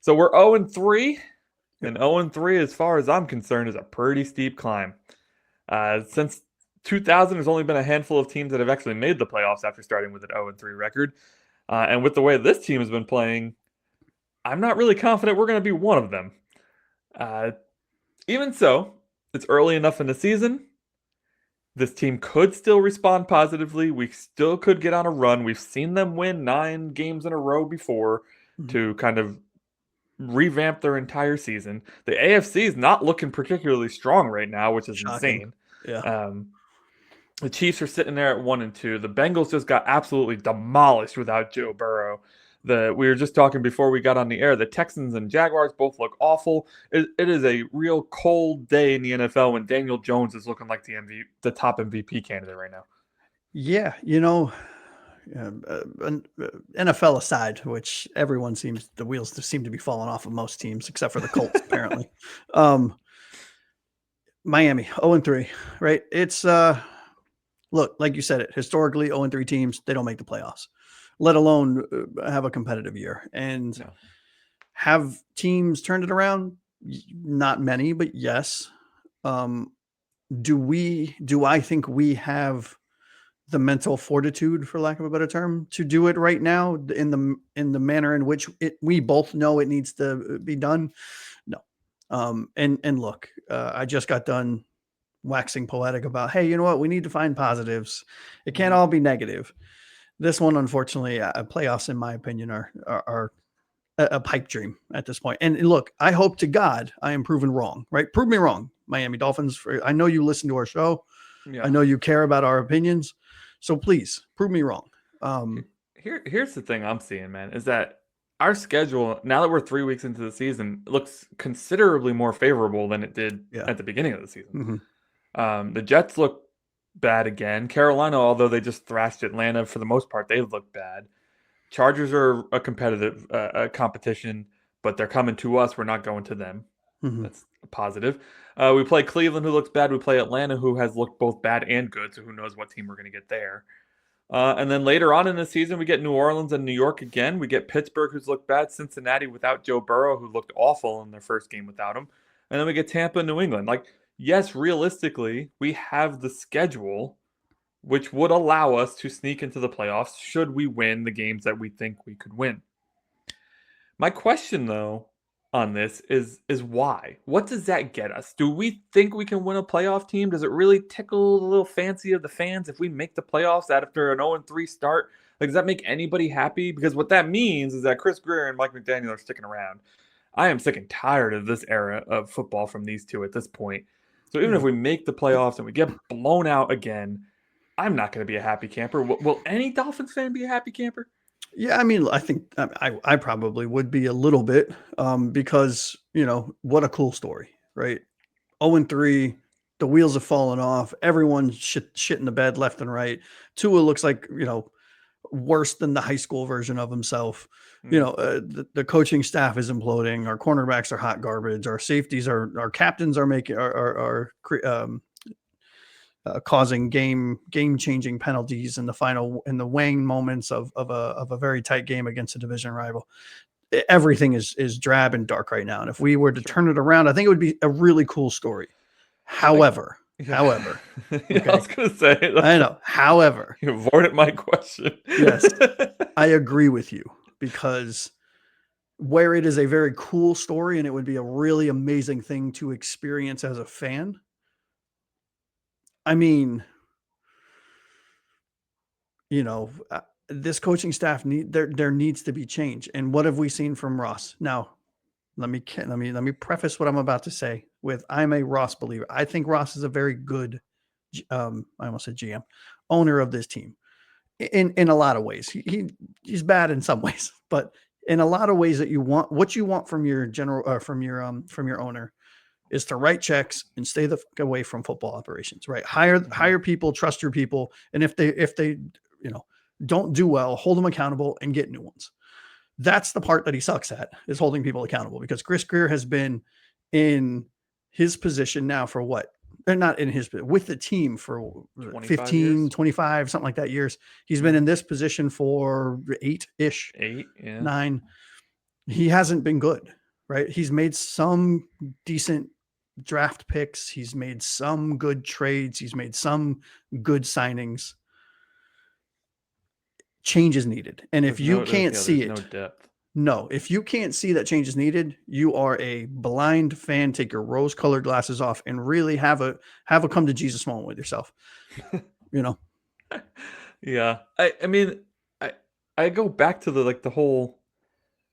So we're 0-3, Yep. and 0-3, as far as I'm concerned, is a pretty steep climb. Since 2000, there's only been a handful of teams that have actually made the playoffs after starting with an 0-3 record. And with the way this team has been playing, I'm not really confident we're going to be one of them. Uh, Even so, it's early enough in the season. This team could still respond positively. We still could get on a run. We've seen them win 9 games in a row before Mhm. to kind of revamp their entire season. The AFC is not looking particularly strong right now, which is Shocking. insane. Yeah. Um, the Chiefs are sitting there at 1-2. The Bengals just got absolutely demolished without Joe Burrow. We were just talking before we got on the air. The Texans and Jaguars both look awful. It is a real cold day in the NFL when Daniel Jones is looking like the top MVP candidate right now. Yeah. NFL aside, which the wheels seem to be falling off of most teams except for the Colts, apparently. Um, Miami, 0-3, right? It's look, like you said it, historically 0-3 teams, they don't make the playoffs, let alone have a competitive year. And No. have teams turned it around? Not many, but yes. Um, do I think we have the mental fortitude, for lack of a better term, to do it right now in the manner in which we both know it needs to be done? No. And look, I just got done waxing poetic about, hey, you know what? We need to find positives. It can't all be negative. This one, unfortunately, playoffs, in my opinion, are a pipe dream at this point. And look, I hope to God I am proven wrong. Right? Prove me wrong, Miami Dolphins. I know you listen to our show. I Yeah. know you care about our opinions. So please prove me wrong. Here's the thing I'm seeing, man, is that our schedule, now that we're 3 weeks into the season, looks considerably more favorable than it did Yeah. at the beginning of the season. Mm-hmm. The Jets look bad again. Carolina, although they just thrashed Atlanta for the most part, they look bad. Chargers are a competitive competition, but they're coming to us. We're not going to them. Mm-hmm. That's a positive. We play Cleveland, who looks bad. We play Atlanta, who has looked both bad and good. So who knows what team we're going to get there. And then later on in the season, we get New Orleans and New York again. We get Pittsburgh, who's looked bad. Cincinnati without Joe Burrow, who looked awful in their first game without him. And then we get Tampa and New England. Like, yes, realistically, we have the schedule which would allow us to sneak into the playoffs should we win the games that we think we could win. My question, though, on this is why? What does that get us? Do we think we can win a playoff team? Does it really tickle the little fancy of the fans if we make the playoffs after an 0-3 start? Like, does that make anybody happy? Because what that means is that Chris Greer and Mike McDaniel are sticking around. I am sick and tired of this era of football from these two at this point. So even if Yeah. we make the playoffs and we get blown out again, I'm not going to be a happy camper. Will any Dolphins fan be a happy camper? Yeah, I mean, I think I probably would be a little bit, because what a cool story, right? 0-3, the wheels have fallen off. Everyone's shit in the bed left and right. Tua looks like worse than the high school version of himself. Mm. The coaching staff is imploding. Our cornerbacks are hot garbage. Our safeties our captains are making causing game changing penalties in the weighing moments of a very tight game against a division rival. Everything is drab and dark right now. And if we were to Sure. turn it around, I think it would be a really cool story. Like, However, yeah, however, yeah. I okay, was gonna say I know. However, you avoided my question. yes, I agree with you, because where it is a very cool story and it would be a really amazing thing to experience as a fan. I mean, this coaching staff there needs to be change. And what have we seen from Ross? Now, let me preface what I'm about to say with, I'm a Ross believer. I think Ross is a very good I almost said GM, owner of this team in a lot of ways. He's bad in some ways, but in a lot of ways that what you want from your from your owner is to write checks and stay the fuck away from football operations, right? Hire people, trust your people, and if they don't do well, hold them accountable and get new ones. That's the part that he sucks at, is holding people accountable, because Chris Greer has been in his position now for what? They're not in his with the team for 25 15, years? 25, something like that years. He's been Yeah. in this position for 8-ish, 8, yeah. 9. he hasn't been good, right? He's made some decent draft picks. He's made some good trades. He's made some good signings. Change is needed. And if you can't see there's no it, depth. no, if you can't see that change is needed, you are a blind fan. Take your rose-colored glasses off and really have a come to Jesus moment with yourself. You know, Yeah. I mean, I I go back to the whole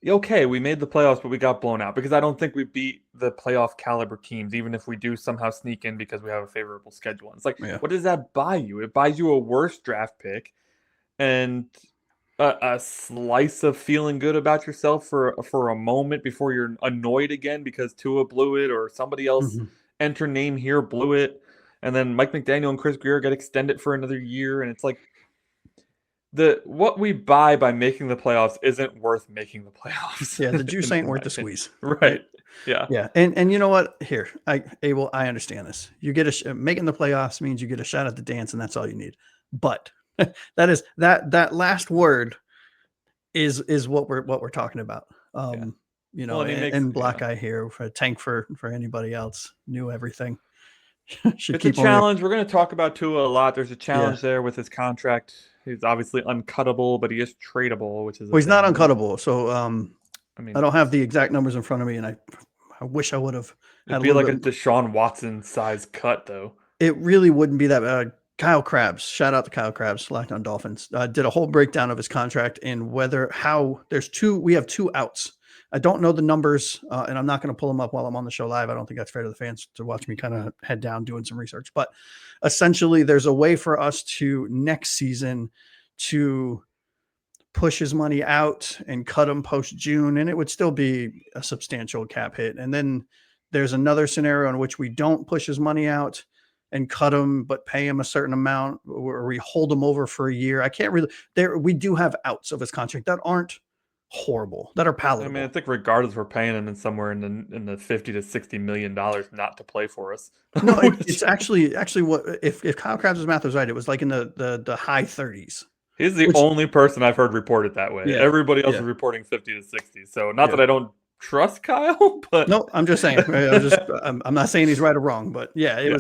okay, we made the playoffs, but we got blown out because I don't think we beat the playoff caliber teams, even if we do somehow sneak in because we have a favorable schedule. And it's like, yeah. what does that buy you? It buys you a worse draft pick and a slice of feeling good about yourself for a moment before you're annoyed again because Tua blew it or somebody else Mhm. enter name here blew it, and then Mike McDaniel and Chris Greer get extended for another year, and it's like the what we buy by making the playoffs isn't worth making the playoffs, Yeah, the juice ain't in worth my the opinion. squeeze, right? Right? Yeah. Yeah, and you know what? Here, Abel, I understand this. You get making the playoffs means you get a shot at the dance, and that's all you need. But that last word is what we're talking about. Yeah. You Well, know, and he makes and yeah. Black Eye here for a tank for anybody else knew everything. Should It's a keep on your challenge. We're going to talk about Tua a lot. There's a yeah. challenge there with his contract. He's obviously uncuttable, but he is tradable, which is a Well, he's not thing. And uncuttable. So I I mean, don't have the exact numbers in front of me, and I wish I would have had it'd a be little like a bit. Deshaun Watson size cut, though. It really wouldn't be that bad. Kyle Krabs, shout out to Kyle Krabs, Locked on Dolphins, did a whole breakdown of his contract and how we have two outs. I don't know the numbers, and I'm not going to pull them up while I'm on the show live. I don't think that's fair to the fans to watch me kind of head down doing some research. But essentially, there's a way for us to next season to push his money out and cut him post June, and it would still be a substantial cap hit. And then there's another scenario in which we don't push his money out and cut him, but pay him a certain amount, or we hold him over for a year. I can't really. We do have outs of his contract that aren't horrible, that are I mean, I palatable. think regardless, we're paying him in somewhere in the $50 to $60 million not to play for us. No, it's Which actually what if Kyle Krabs' math was right, it was like in the high 30s. he's the Which only person I've heard report it that way. yeah, Everybody else yeah, is reporting 50 to 60. So not yeah. that I don't trust Kyle, but No, I'm just saying. I'm not saying he's right or wrong, but yeah, yeah.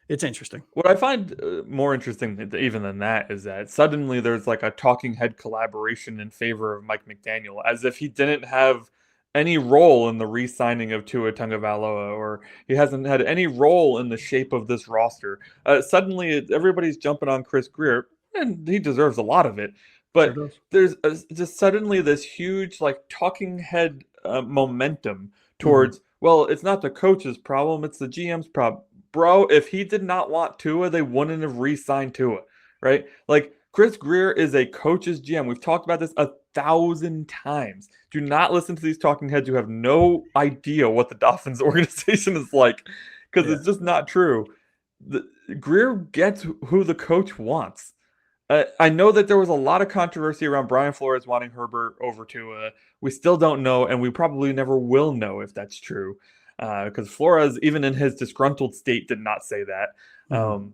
it's interesting. What I find more interesting even than that is that suddenly there's like a talking head collaboration in favor of Mike McDaniel, as if he didn't have any role in the re-signing of Tua Tagovailoa, or he hasn't had any role in the shape of this roster. Suddenly, everybody's jumping on Chris Greer, and he deserves a lot of it. Sure But does. there's just suddenly this huge like talking head momentum Mhm. towards. Well, it's not the coach's problem; it's the GM's problem. Bro, if he did not want Tua, they wouldn't have re-signed Tua, right? Like Chris Greer is a coach's GM. We've talked about this 1,000 times. Do not listen to these talking heads who have no idea what the Dolphins organization is like, because Yeah. it's just not true. The, Greer gets who the coach wants. I know that there was a lot of controversy around Brian Flores wanting Herbert over Tua. We still don't know, and we probably never will know if that's true, because Flores, even in his disgruntled state, did not say that. Mhm.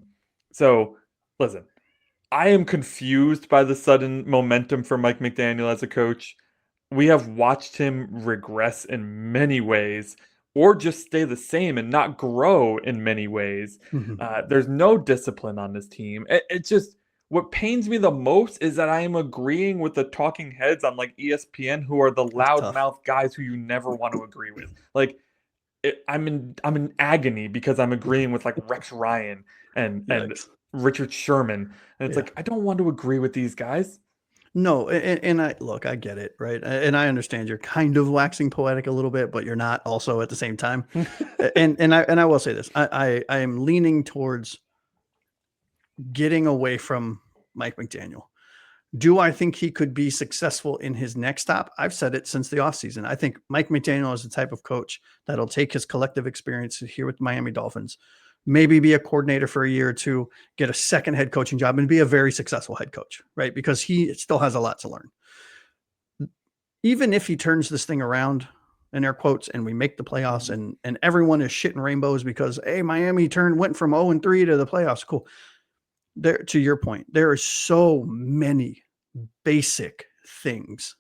So, listen, I am confused by the sudden momentum for Mike McDaniel as a coach. We have watched him regress in many ways, or just stay the same and not grow in many ways. Mhm. There's no discipline on this team. It just what pains me the most is that I am agreeing with the talking heads on like ESPN, who are the That's tough. loudmouth guys who you never want to agree with. Like I'm in agony because I'm agreeing with like Rex Ryan and Yikes. Richard Sherman, and it's Yeah. like I don't want to agree with these guys. No, and I look, I get it, right? And I understand you're kind of waxing poetic a little bit, but you're not also at the same time. And I will say this. I am leaning towards getting away from Mike McDaniel. Do I think he could be successful in his next stop? I've said it since the offseason. I think Mike McDaniel is the type of coach that'll take his collective experience here with the Miami Dolphins, maybe be a coordinator for a year or two, get a second head coaching job, and be a very successful head coach, right? Because he still has a lot to learn. Even if he turns this thing around, in air quotes, and we make the playoffs and everyone is shitting rainbows because, hey, Miami went from 0-3 to the playoffs. Cool. There, to your point, there are so many basic things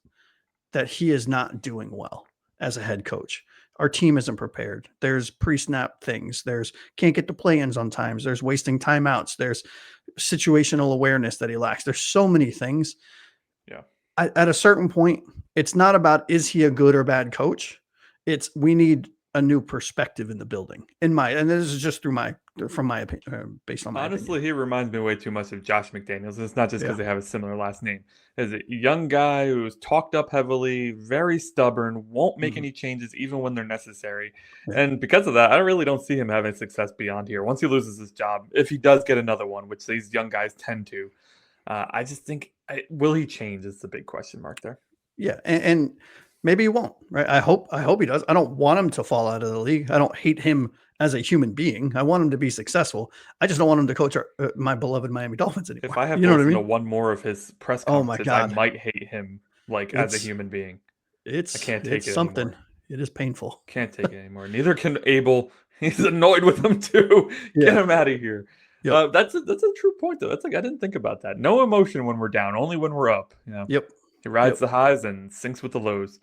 that he is not doing well as a head coach. Our team isn't prepared. There's pre-snap things. There's can't get to play-ins on times. There's wasting timeouts. There's situational awareness that he lacks. There's so many things. Yeah. At a certain point, it's not about is he a good or bad coach. It's we need a new perspective in the building. And this is just from my opinion, based on my Honestly, opinion. he reminds me way too much of Josh McDaniels. It's not just because Yeah. they have a similar last name. Is a young guy who's talked up heavily, very stubborn, won't make Mhm. any changes even when they're necessary. Yeah. And because of that, I really don't see him having success beyond here. Once he loses his job, if he does get another one, which these young guys tend to, I just think, will he change? Is the big question mark there. Yeah, and maybe he won't, right? I hope he does. I don't want him to fall out of the league. I don't hate him as a human being. I want him to be successful. I just don't want him to coach my beloved Miami Dolphins anymore. If I have You to know what I listen to mean? one more of his press Oh my conferences, I God, might hate him as a it's human being. I it's can't take it's it something. anymore. It is painful. Can't take it anymore. Neither can Abel. He's annoyed with him too. Get Yeah. him out of here. Yep. That's a true point though. That's like I didn't think about that. No emotion when we're down, only when we're up. Yeah. Yep. He rides Yep. the highs and sinks with the lows.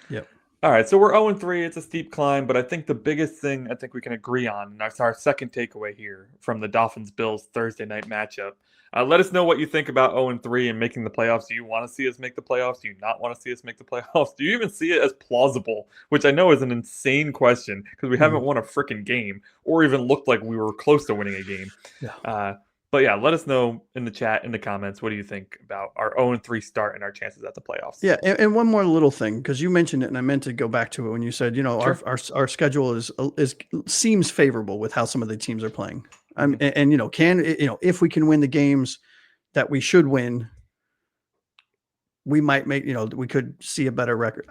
Yep. All right, so we're 0-3. It's a steep climb, but I think the biggest thing I think we can agree on, and that's our second takeaway here from the Dolphins Bills Thursday night matchup. Let us know what you think about 0-3 and making the playoffs. Do you want to see us make the playoffs? Do you not want to see us make the playoffs? Do you even see it as plausible? Which I know is an insane question because we haven't won a freaking game or even looked like we were close to winning a game. Yeah. But yeah, let us know in the chat, in the comments, what do you think about our 0-3 start and our chances at the playoffs? Yeah, and one more little thing, because you mentioned it, and I meant to go back to it when you said, Sure. our schedule is seems favorable with how some of the teams are playing. Mhm. If we can win the games that we should win, we might we could see a better record.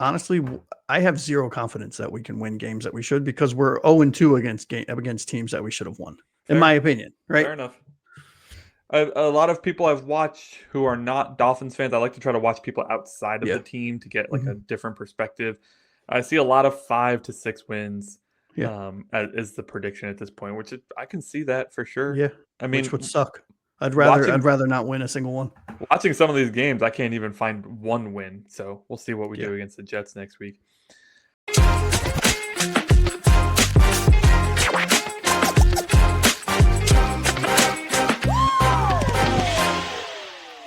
Honestly, I have zero confidence that we can win games that we should because we're 0-2 against teams that we should have won, in Fair. my opinion. Right? Fair enough. A lot of people I've watched who are not Dolphins fans, I like to try to watch people outside of Yeah. the team to get like Mhm. a different perspective. I see a lot of 5 to 6 wins Yeah. is the prediction at this point, which I can see that for sure. Yeah. I Which would mean, suck. I'd watching rather not win a single one. watching some of these games, I can't even find one win. So we'll see what we Yeah. do against the Jets next week.